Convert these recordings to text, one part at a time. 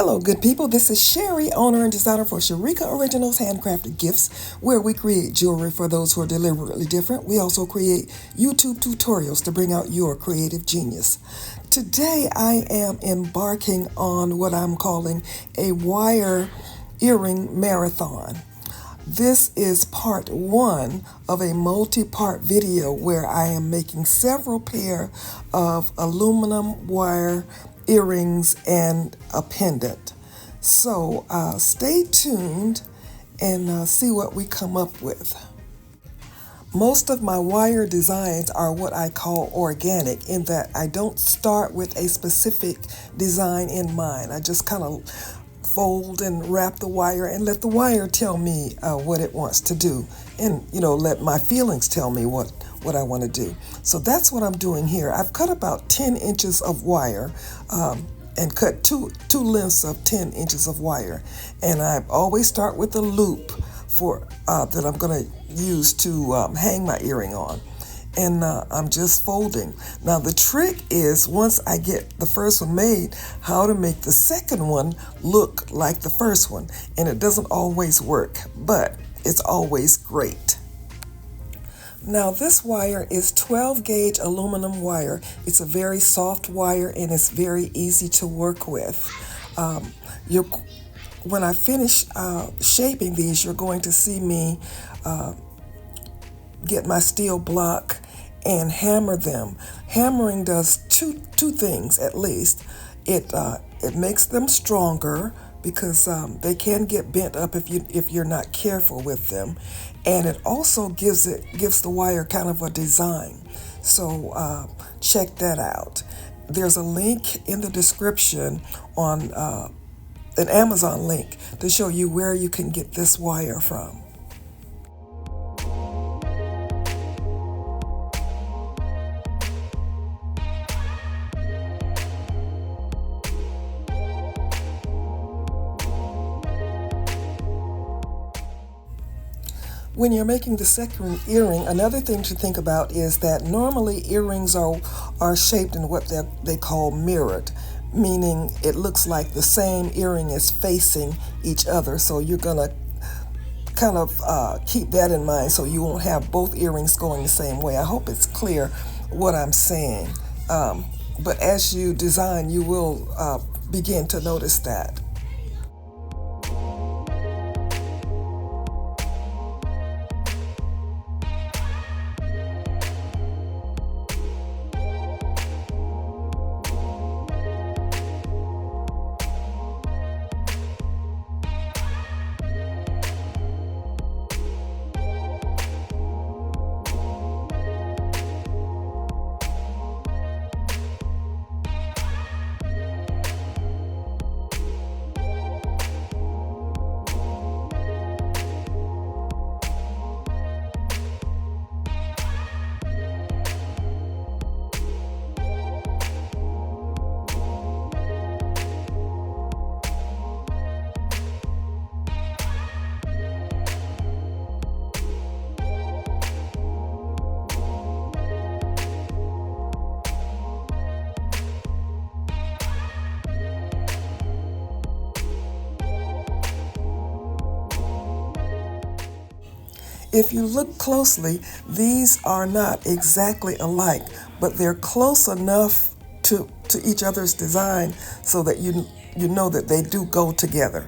Hello, good people. This is Sherry, owner and designer for Sharika Originals Handcrafted Gifts, where we create jewelry for those who are deliberately different. We also create YouTube tutorials to bring out your creative genius. Today, I am embarking on what I'm calling a wire earring marathon. This is part one of a multi-part video where I am making several pair of aluminum wire earrings and a pendant. So stay tuned and see what we come up with. Most of my wire designs are what I call organic, in that I don't start with a specific design in mind. I just kind of fold and wrap the wire and let the wire tell me what it wants to do, and let my feelings tell me what I want to do. So that's what I'm doing here. I've cut about 10 inches of wire and cut two lengths of 10 inches of wire, and I always start with a loop for that I'm going to use to hang my earring on. And I'm just folding. Now the trick is, once I get the first one made, how to make the second one look like the first one. And it doesn't always work, but it's always great. Now this wire is 12 gauge aluminum wire. It's a very soft wire and it's very easy to work with. When I finish shaping these, you're going to see me get my steel block and hammer them. Hammering does two things at least. It makes them stronger, because they can get bent up if you're not careful with them, and it also gives the wire kind of a design. So check that out. There's a link in the description on an Amazon link to show you where you can get this wire from. When you're making the second earring, another thing to think about is that normally earrings are shaped in what they call mirrored, meaning it looks like the same earring is facing each other. So you're gonna kind of keep that in mind so you won't have both earrings going the same way. I hope it's clear what I'm saying. But as you design, you will begin to notice that. If you look closely, these are not exactly alike, but they're close enough to each other's design so that you know that they do go together.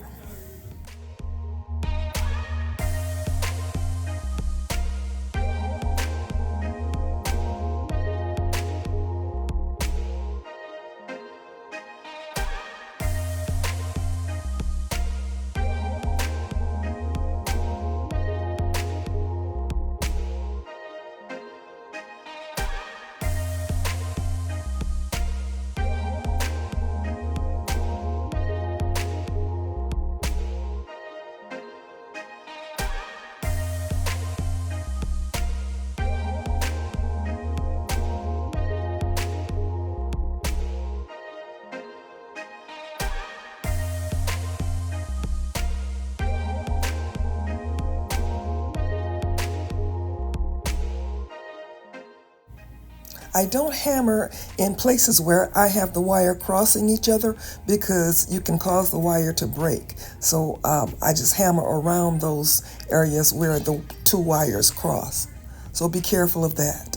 I don't hammer in places where I have the wire crossing each other because you can cause the wire to break. So I just hammer around those areas where the two wires cross. So be careful of that.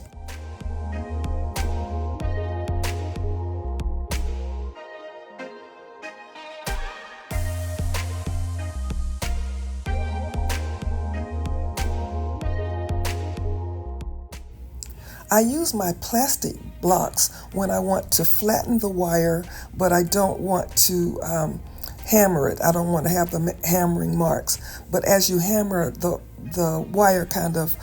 I use my plastic blocks when I want to flatten the wire, but I don't want to hammer it. I don't want to have the hammering marks. But as you hammer, the wire kind of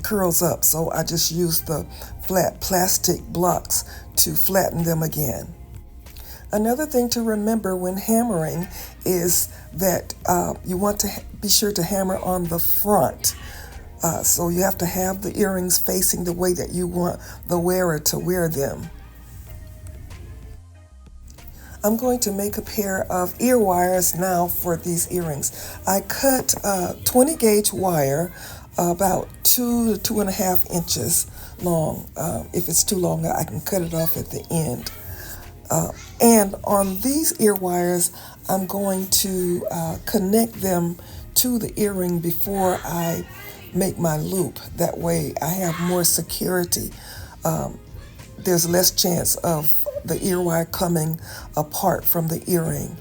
curls up. So I just use the flat plastic blocks to flatten them again. Another thing to remember when hammering is that you want to be sure to hammer on the front. So you have to have the earrings facing the way that you want the wearer to wear them. I'm going to make a pair of ear wires now for these earrings. I cut 20 gauge wire about 2 to 2.5 inches long. If it's too long, I can cut it off at the end. And on these ear wires, I'm going to connect them to the earring before I make my loop. That way I have more security. There's less chance of the ear wire coming apart from the earring.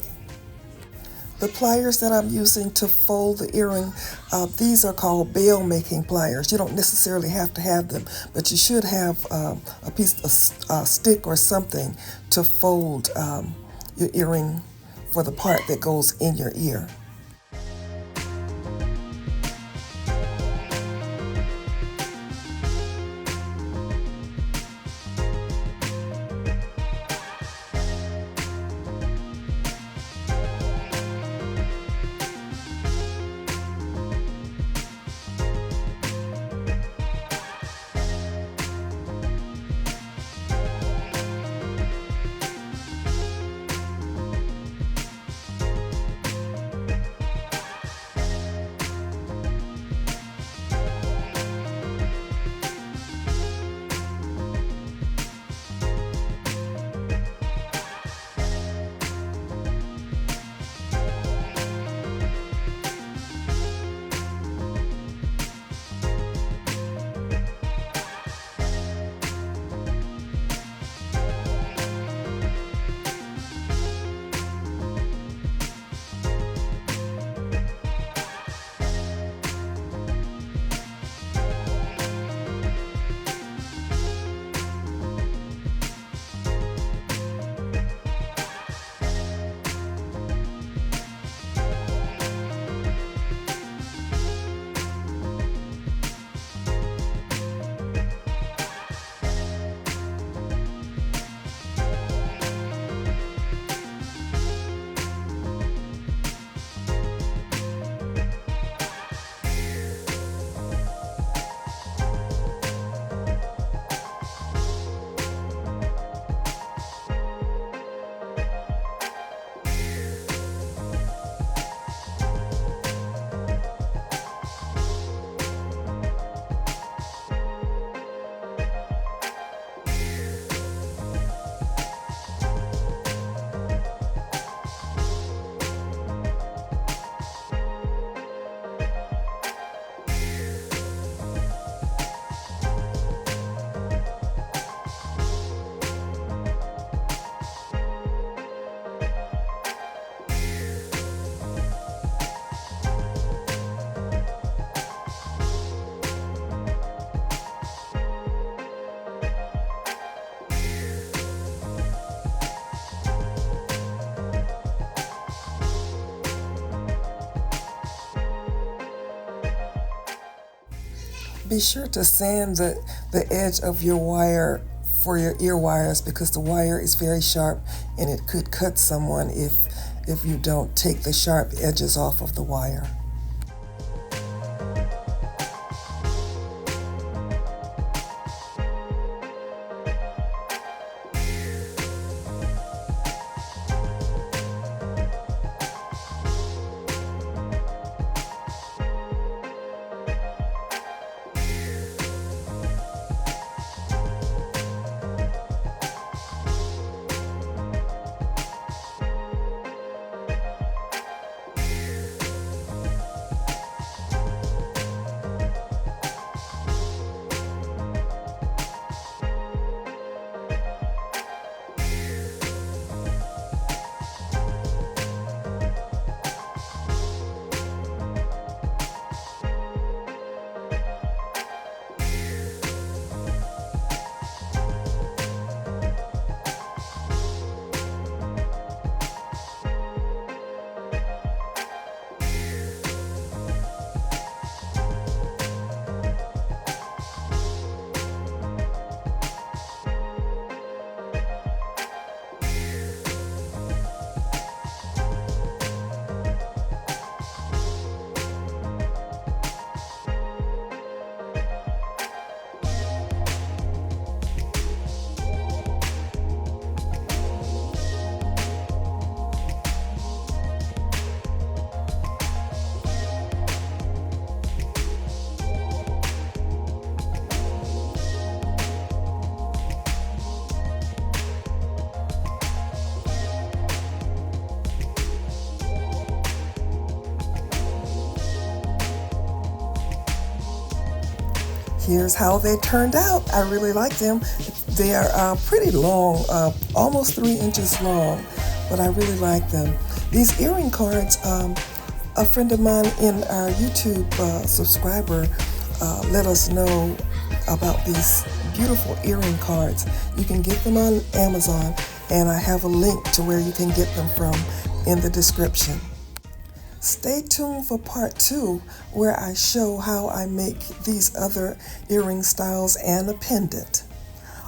The pliers that I'm using to fold the earring, these are called bail making pliers. You don't necessarily have to have them, but you should have a piece of stick or something to fold your earring for the part that goes in your ear. Be sure to sand the edge of your wire for your ear wires because the wire is very sharp and it could cut someone if you don't take the sharp edges off of the wire. Here's how they turned out. I really like them. They are pretty long, almost 3 inches long, but I really like them. These earring cards, a friend of mine in our YouTube subscriber let us know about these beautiful earring cards. You can get them on Amazon, and I have a link to where you can get them from in the description. Stay tuned for part 2, where I show how I make these other earring styles and a pendant.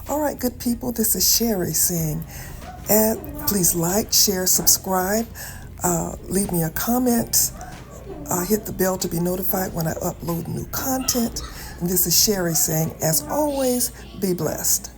All right, good people, this is Sherry saying, please like, share, subscribe, leave me a comment, hit the bell to be notified when I upload new content. And this is Sherry saying, as always, be blessed.